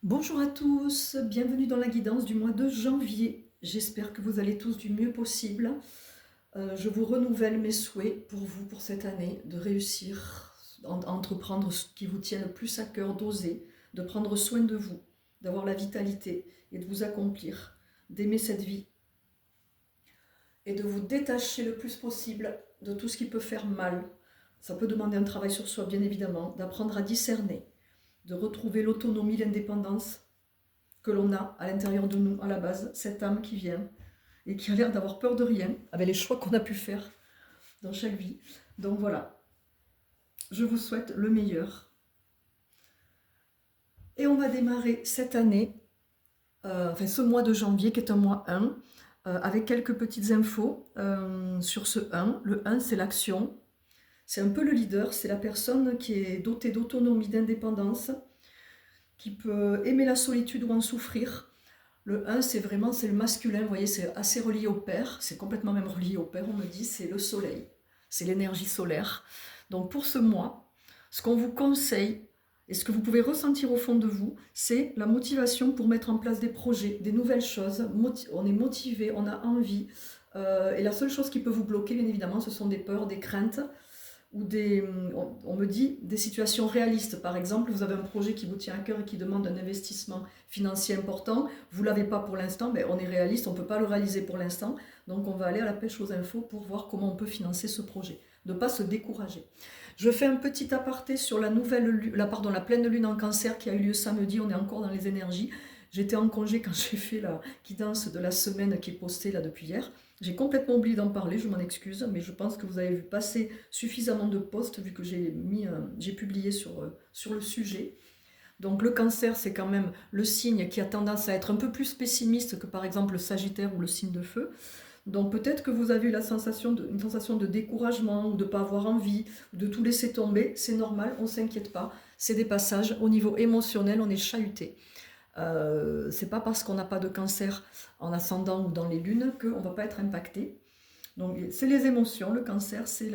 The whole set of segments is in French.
Bonjour à tous, bienvenue dans la guidance du mois de janvier. J'espère que vous allez tous du mieux possible. Je vous renouvelle mes souhaits pour vous pour cette année, de réussir à entreprendre ce qui vous tient le plus à cœur, d'oser, de prendre soin de vous, d'avoir la vitalité et de vous accomplir, d'aimer cette vie et de vous détacher le plus possible de tout ce qui peut faire mal. Ça peut demander un travail sur soi, bien évidemment, d'apprendre à discerner, de retrouver l'autonomie, l'indépendance que l'on a à l'intérieur de nous, à la base, cette âme qui vient et qui a l'air d'avoir peur de rien, avec les choix qu'on a pu faire dans chaque vie. Donc voilà, je vous souhaite le meilleur. Et on va démarrer cette année, ce mois de janvier qui est un mois 1, avec quelques petites infos sur ce 1. Le 1, c'est l'action. C'est un peu le leader, c'est la personne qui est dotée d'autonomie, d'indépendance, qui peut aimer la solitude ou en souffrir. Le 1, c'est le masculin, vous voyez, c'est assez relié au père, c'est complètement même relié au père, on me dit, c'est le soleil, c'est l'énergie solaire. Donc pour ce mois, ce qu'on vous conseille, et ce que vous pouvez ressentir au fond de vous, c'est la motivation pour mettre en place des projets, des nouvelles choses. On est motivé, on a envie, et la seule chose qui peut vous bloquer, bien évidemment, ce sont des peurs, des craintes, ou on me dit des situations réalistes. Par exemple, vous avez un projet qui vous tient à cœur et qui demande un investissement financier important, vous ne l'avez pas pour l'instant, ben on est réaliste, on ne peut pas le réaliser pour l'instant, donc on va aller à la pêche aux infos pour voir comment on peut financer ce projet, ne pas se décourager. Je fais un petit aparté sur la pleine lune en Cancer qui a eu lieu samedi, on est encore dans les énergies. J'étais en congé quand j'ai fait la guidance de la semaine qui est postée là depuis hier. J'ai complètement oublié d'en parler, je m'en excuse, mais je pense que vous avez vu passer suffisamment de posts vu que j'ai publié sur le sujet. Donc le Cancer, c'est quand même le signe qui a tendance à être un peu plus pessimiste que par exemple le Sagittaire ou le signe de feu. Donc peut-être que vous avez eu une sensation de découragement ou de ne pas avoir envie, ou de tout laisser tomber. C'est normal, on ne s'inquiète pas. C'est des passages. Au niveau émotionnel, on est chahuté. C'est pas parce qu'on n'a pas de cancer en ascendant ou dans les lunes qu'on ne va pas être impacté. Donc c'est les émotions, le cancer, c'est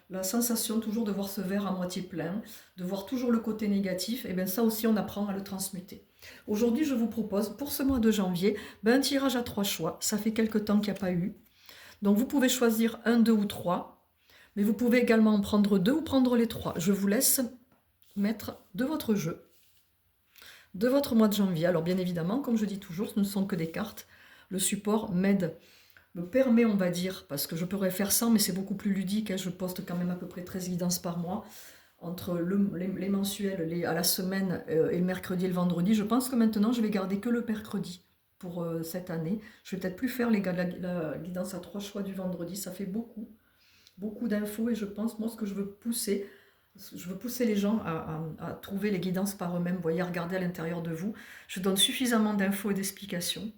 la sensation toujours de voir ce verre à moitié plein, de voir toujours le côté négatif, et bien ça aussi on apprend à le transmuter. Aujourd'hui je vous propose pour ce mois de janvier un tirage à 3 choix, ça fait quelque temps qu'il n'y a pas eu. Donc vous pouvez choisir un, 2 ou 3, mais vous pouvez également en prendre 2 ou prendre les 3. Je vous laisse mettre de votre jeu, de votre mois de janvier. Alors bien évidemment, comme je dis toujours, ce ne sont que des cartes. Le support me permet, on va dire, parce que je pourrais faire 100, mais c'est beaucoup plus ludique, hein, je poste quand même à peu près 13 guidances par mois, entre les mensuels, à la semaine et le mercredi et le vendredi. Je pense que maintenant, je vais garder que le mercredi pour cette année. Je vais peut-être plus faire la guidance à 3 choix du vendredi, ça fait beaucoup, beaucoup d'infos, et je pense, moi, ce que je veux pousser les gens à trouver les guidances par eux-mêmes, vous voyez, à regarder à l'intérieur de vous. Je donne suffisamment d'infos et d'explications.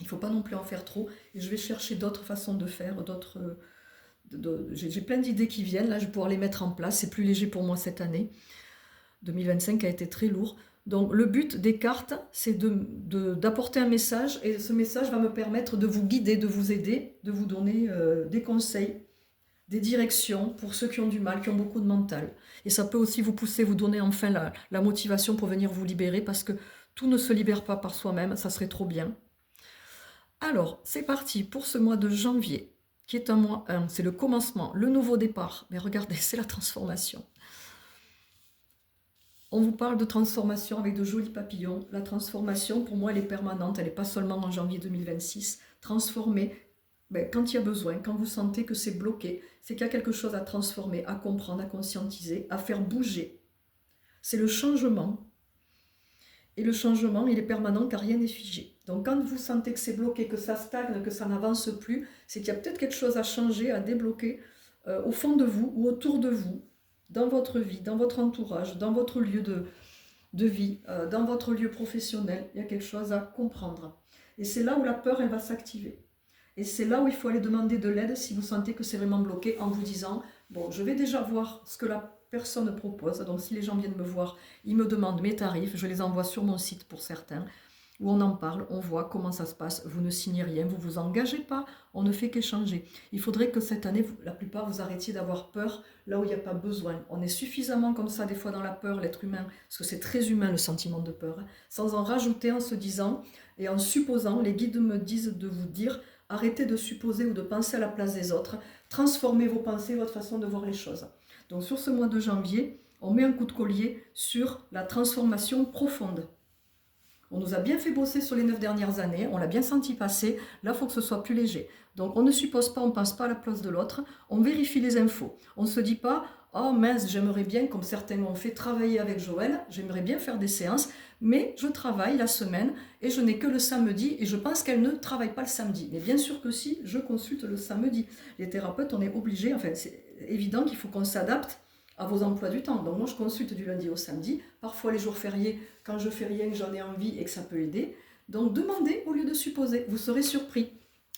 Il ne faut pas non plus en faire trop. Et je vais chercher d'autres façons de faire, j'ai plein d'idées qui viennent. Là, je vais pouvoir les mettre en place. C'est plus léger pour moi cette année. 2025 a été très lourd. Donc le but des cartes, c'est d'apporter un message. Et ce message va me permettre de vous guider, de vous aider, de vous donner des conseils, des directions pour ceux qui ont du mal, qui ont beaucoup de mental. Et ça peut aussi vous pousser, vous donner enfin la motivation pour venir vous libérer, parce que tout ne se libère pas par soi-même, ça serait trop bien. Alors, c'est parti pour ce mois de janvier, qui est un mois 1, c'est le commencement, le nouveau départ. Mais regardez, c'est la transformation. On vous parle de transformation avec de jolis papillons. La transformation, pour moi, elle est permanente, elle n'est pas seulement en janvier 2026. Transformer, quand il y a besoin, quand vous sentez que c'est bloqué, c'est qu'il y a quelque chose à transformer, à comprendre, à conscientiser, à faire bouger. C'est le changement. Et le changement, il est permanent car rien n'est figé. Donc quand vous sentez que c'est bloqué, que ça stagne, que ça n'avance plus, c'est qu'il y a peut-être quelque chose à changer, à débloquer au fond de vous ou autour de vous, dans votre vie, dans votre entourage, dans votre lieu de vie, dans votre lieu professionnel. Il y a quelque chose à comprendre. Et c'est là où la peur, elle va s'activer. Et c'est là où il faut aller demander de l'aide si vous sentez que c'est vraiment bloqué, en vous disant, bon, je vais déjà voir ce que la personne propose. Donc si les gens viennent me voir, ils me demandent mes tarifs, je les envoie sur mon site pour certains. où on en parle, on voit comment ça se passe. Vous ne signez rien, vous ne vous engagez pas, on ne fait qu'échanger. Il faudrait que cette année, la plupart, vous arrêtiez d'avoir peur là où il n'y a pas besoin. On est suffisamment comme ça des fois dans la peur, l'être humain, parce que c'est très humain le sentiment de peur, hein, sans en rajouter en se disant et en supposant, les guides me disent de vous dire, arrêtez de supposer ou de penser à la place des autres, transformez vos pensées, votre façon de voir les choses. Donc sur ce mois de janvier, on met un coup de collier sur la transformation profonde. On nous a bien fait bosser sur les 9 dernières années, on l'a bien senti passer, là il faut que ce soit plus léger. Donc on ne suppose pas, on ne pense pas à la place de l'autre, on vérifie les infos. On ne se dit pas, oh mince, j'aimerais bien, comme certains m'ont fait, travailler avec Joël, j'aimerais bien faire des séances, mais je travaille la semaine et je n'ai que le samedi et je pense qu'elle ne travaille pas le samedi. Mais bien sûr que si, je consulte le samedi. Les thérapeutes, on est obligés, enfin c'est évident qu'il faut qu'on s'adapte à vos emplois du temps. Donc moi je consulte du lundi au samedi, parfois les jours fériés quand je fais rien, que j'en ai envie et que ça peut aider. Donc demandez au lieu de supposer, vous serez surpris.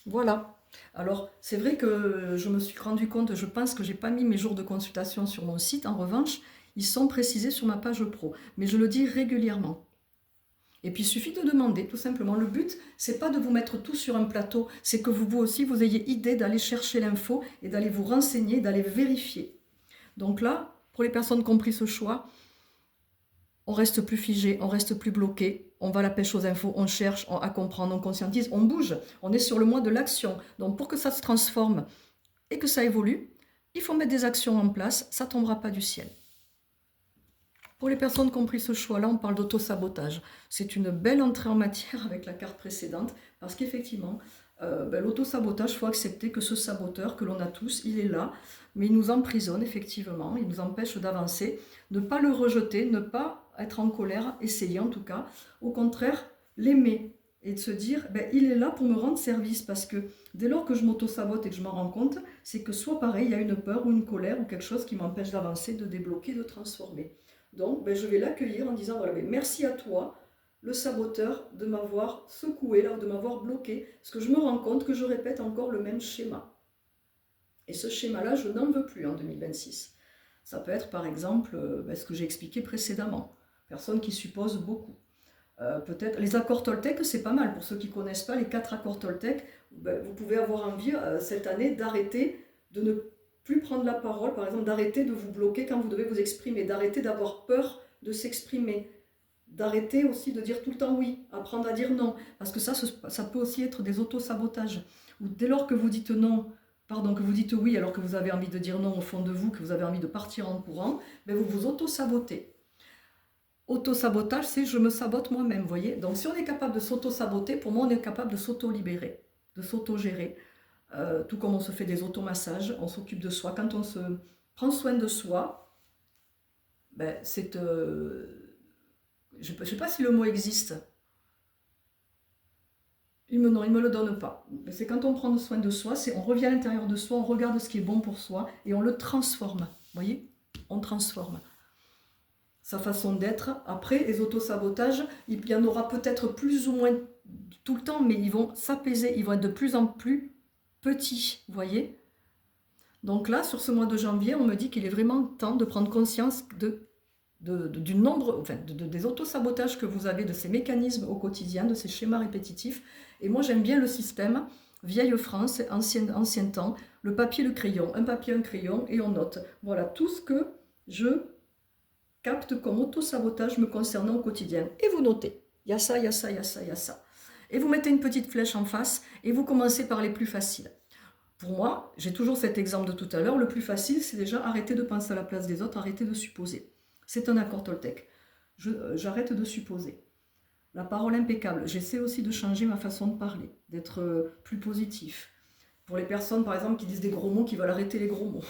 Voilà. Alors c'est vrai que je me suis rendu compte, je pense que j'ai pas mis mes jours de consultation sur mon site, en revanche ils sont précisés sur ma page pro, mais je le dis régulièrement. Et puis il suffit de demander, tout simplement. Le but, c'est pas de vous mettre tout sur un plateau, c'est que vous aussi, vous ayez idée d'aller chercher l'info et d'aller vous renseigner, d'aller vérifier. Donc là, pour les personnes qui ont pris ce choix, on reste plus figé, on reste plus bloqué, on va à la pêche aux infos, on cherche à comprendre, on conscientise, on bouge, on est sur le mois de l'action. Donc pour que ça se transforme et que ça évolue, il faut mettre des actions en place, ça ne tombera pas du ciel. Pour les personnes qui ont pris ce choix-là, on parle d'auto-sabotage. C'est une belle entrée en matière avec la carte précédente, parce qu'effectivement, l'auto-sabotage, il faut accepter que ce saboteur que l'on a tous, il est là, mais il nous emprisonne effectivement, il nous empêche d'avancer. Ne pas le rejeter, ne pas être en colère, essayer en tout cas. Au contraire, l'aimer et de se dire, il est là pour me rendre service, parce que dès lors que je m'auto-sabote et que je m'en rends compte, c'est que soit pareil, il y a une peur ou une colère ou quelque chose qui m'empêche d'avancer, de débloquer, de transformer. Donc, je vais l'accueillir en disant, voilà, merci à toi, le saboteur, de m'avoir secoué, là, de m'avoir bloqué, parce que je me rends compte que je répète encore le même schéma. Et ce schéma-là, je n'en veux plus en 2026. Ça peut être, par exemple, ce que j'ai expliqué précédemment. Personne qui suppose beaucoup. Peut-être les accords Toltec, c'est pas mal. Pour ceux qui ne connaissent pas les 4 accords Toltec, vous pouvez avoir envie cette année d'arrêter de ne plus prendre la parole, par exemple d'arrêter de vous bloquer quand vous devez vous exprimer, d'arrêter d'avoir peur de s'exprimer, d'arrêter aussi de dire tout le temps oui, apprendre à dire non, parce que ça peut aussi être des auto-sabotages. Ou dès lors que vous dites non, que vous dites oui alors que vous avez envie de dire non au fond de vous, que vous avez envie de partir en courant, vous vous auto-sabotez. Auto-sabotage, c'est je me sabote moi-même, vous voyez. Donc si on est capable de s'auto-saboter, pour moi on est capable de s'auto-libérer, de s'auto-gérer. Tout comme on se fait des automassages, on s'occupe de soi. Quand on se prend soin de soi, c'est... je ne sais pas si le mot existe. Non, il ne me le donne pas. C'est quand on prend soin de soi, on revient à l'intérieur de soi, on regarde ce qui est bon pour soi et on le transforme. Vous voyez? On transforme sa façon d'être. Après, les autosabotages, il y en aura peut-être plus ou moins tout le temps, mais ils vont s'apaiser, ils vont être de plus en plus petits, vous voyez. Donc là, sur ce mois de janvier, on me dit qu'il est vraiment temps de prendre conscience du nombre, des autosabotages que vous avez, de ces mécanismes au quotidien, de ces schémas répétitifs. Et moi, j'aime bien le système vieille France, ancien temps, le papier, le crayon, un papier, un crayon, et on note. Voilà tout ce que je capte comme autosabotage me concernant au quotidien. Et vous notez. Il y a ça, il y a ça, il y a ça, il y a ça. Et vous mettez une petite flèche en face et vous commencez par les plus faciles. Pour moi, j'ai toujours cet exemple de tout à l'heure, le plus facile, c'est déjà arrêter de penser à la place des autres, arrêter de supposer. C'est un accord Toltec. J'arrête de supposer. La parole impeccable. J'essaie aussi de changer ma façon de parler, d'être plus positif. Pour les personnes, par exemple, qui disent des gros mots, qui veulent arrêter les gros mots.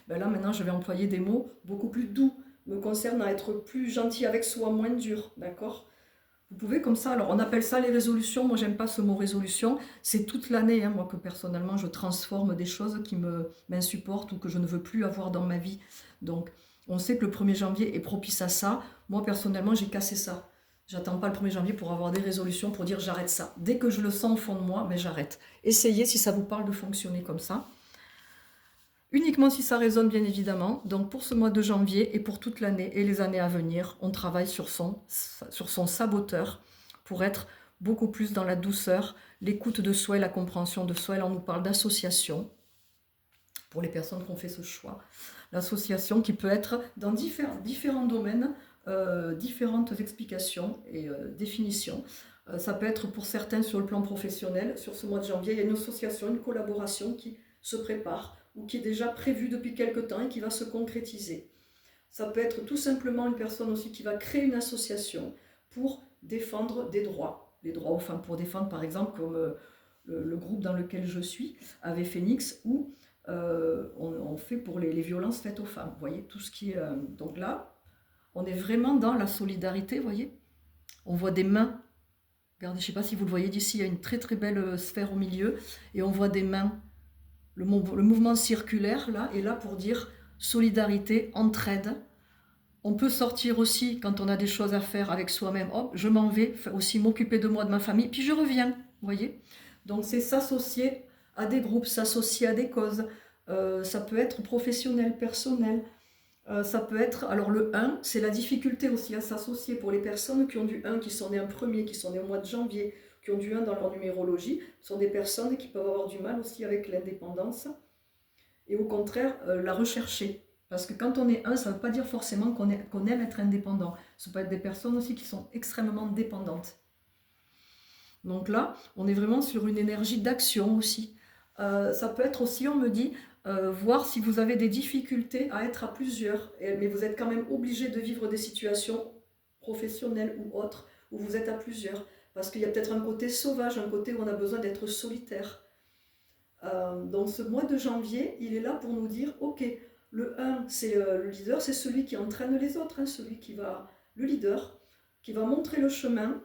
Là, maintenant, je vais employer des mots beaucoup plus doux, me concerne à être plus gentil avec soi, moins dur, d'accord ? Vous pouvez comme ça, alors on appelle ça les résolutions, moi j'aime pas ce mot résolution, c'est toute l'année, moi que personnellement je transforme des choses qui m'insupportent ou que je ne veux plus avoir dans ma vie. Donc on sait que le 1er janvier est propice à ça, moi personnellement j'ai cassé ça. J'attends pas le 1er janvier pour avoir des résolutions, pour dire j'arrête ça. Dès que je le sens au fond de moi, j'arrête. Essayez si ça vous parle de fonctionner comme ça. Uniquement si ça résonne, bien évidemment. Donc pour ce mois de janvier et pour toute l'année et les années à venir, on travaille sur son saboteur pour être beaucoup plus dans la douceur, l'écoute de soi et la compréhension de soi. Et là, on nous parle d'association, pour les personnes qui ont fait ce choix. L'association qui peut être dans différents domaines, différentes explications et définitions. Ça peut être pour certains sur le plan professionnel. Sur ce mois de janvier, il y a une association, une collaboration qui se prépare ou qui est déjà prévue depuis quelque temps et qui va se concrétiser. Ça peut être tout simplement une personne aussi qui va créer une association pour défendre des droits. Les droits aux femmes, pour défendre par exemple comme le groupe dans lequel je suis, Ave Phoenix, où on fait pour les violences faites aux femmes. Vous voyez, tout ce qui est... donc là, on est vraiment dans la solidarité, vous voyez. On voit des mains. Regardez, je ne sais pas si vous le voyez d'ici, il y a une très très belle sphère au milieu. Et on voit des mains. Le mouvement circulaire, là, est là pour dire solidarité, entraide. On peut sortir aussi, quand on a des choses à faire avec soi-même, hop, je m'en vais aussi m'occuper de moi, de ma famille, puis je reviens, vous voyez. Donc c'est s'associer à des groupes, s'associer à des causes. Ça peut être professionnel, personnel. Ça peut être, alors le 1, c'est la difficulté aussi à s'associer pour les personnes qui ont du 1, qui sont nées en premier, qui sont nées au mois de janvier, qui ont du 1 dans leur numérologie. Ce sont des personnes qui peuvent avoir du mal aussi avec l'indépendance. Et au contraire, la rechercher. Parce que quand on est 1, ça ne veut pas dire forcément qu'on aime être indépendant. Ça peut être des personnes aussi qui sont extrêmement dépendantes. Donc là, on est vraiment sur une énergie d'action aussi. Ça peut être aussi, on me dit, voir si vous avez des difficultés à être à plusieurs, mais vous êtes quand même obligé de vivre des situations professionnelles ou autres, où vous êtes à plusieurs. Parce qu'il y a peut-être un côté sauvage, un côté où on a besoin d'être solitaire. Donc ce mois de janvier, il est là pour nous dire, ok, le 1, c'est le leader, c'est celui qui entraîne les autres, hein, le leader, qui va montrer le chemin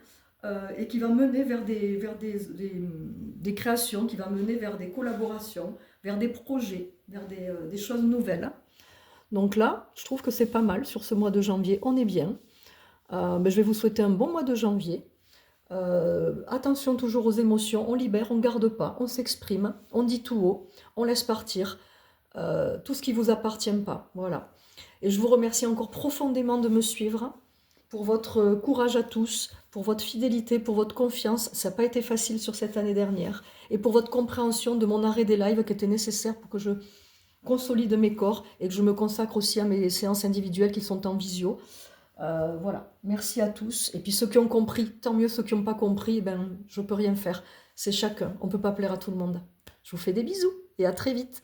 et qui va mener vers des créations, qui va mener vers des collaborations, vers des projets, vers des choses nouvelles. Donc là, je trouve que c'est pas mal sur ce mois de janvier, on est bien. Je vais vous souhaiter un bon mois de janvier. Attention toujours aux émotions, on libère, on ne garde pas, on s'exprime, on dit tout haut, on laisse partir tout ce qui ne vous appartient pas. Voilà. Et je vous remercie encore profondément de me suivre, pour votre courage à tous, pour votre fidélité, pour votre confiance. Ça n'a pas été facile sur cette année dernière. Et pour votre compréhension de mon arrêt des lives qui était nécessaire pour que je consolide mes corps et que je me consacre aussi à mes séances individuelles qui sont en visio. Voilà, merci à tous. Et puis ceux qui ont compris, tant mieux. Ceux qui n'ont pas compris, je ne peux rien faire. C'est chacun, on ne peut pas plaire à tout le monde. Je vous fais des bisous et à très vite.